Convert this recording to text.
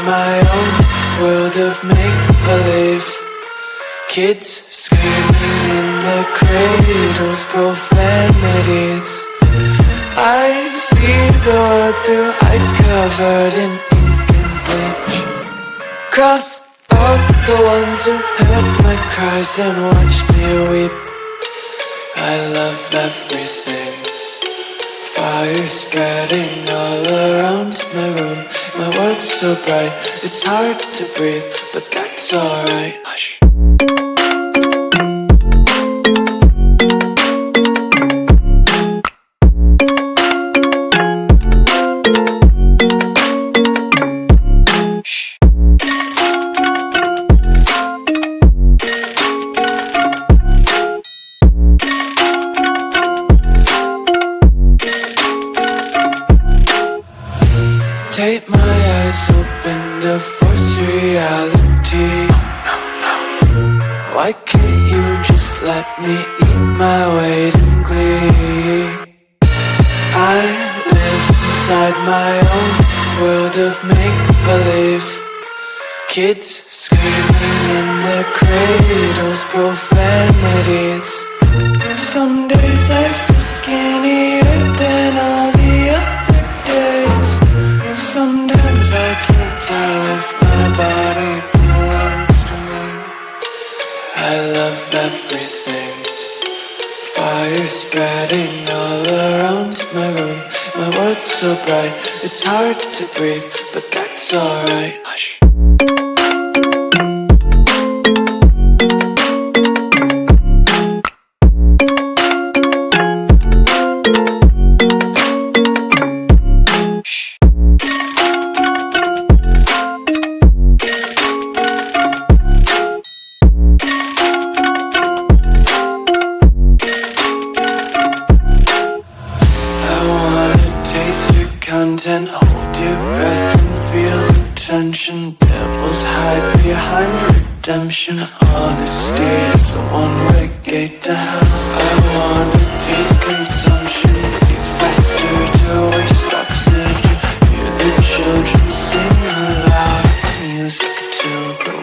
my own world of make-believe. Kids screaming in their cradles, profanities. I see the world through eyes covered in ink and bleach. Cross out the ones who heard my cries and watched me weep. I love everything. Fire spreading all around my room. My world's so bright, it's hard to breathe, but that's alright. Hush. Tape my eyes open to force reality. Why can't you just let me eat my weight in glee? I live inside my own world of make-believe. Kids screaming in their cradles, profanities. Some days I feel skinnier than all the other days. Sometimes I can't tell if my body belongs to me. I love everything. Fire spreading all around my room. My world's so bright, it's hard to breathe, but that's alright. Hush. Content, hold your breath and feel the tension. Devils hide behind redemption. Honesty is the one-way gate to hell. I wanna taste consumption, eat faster to waste oxygen. Hear the children sing aloud, it's music to the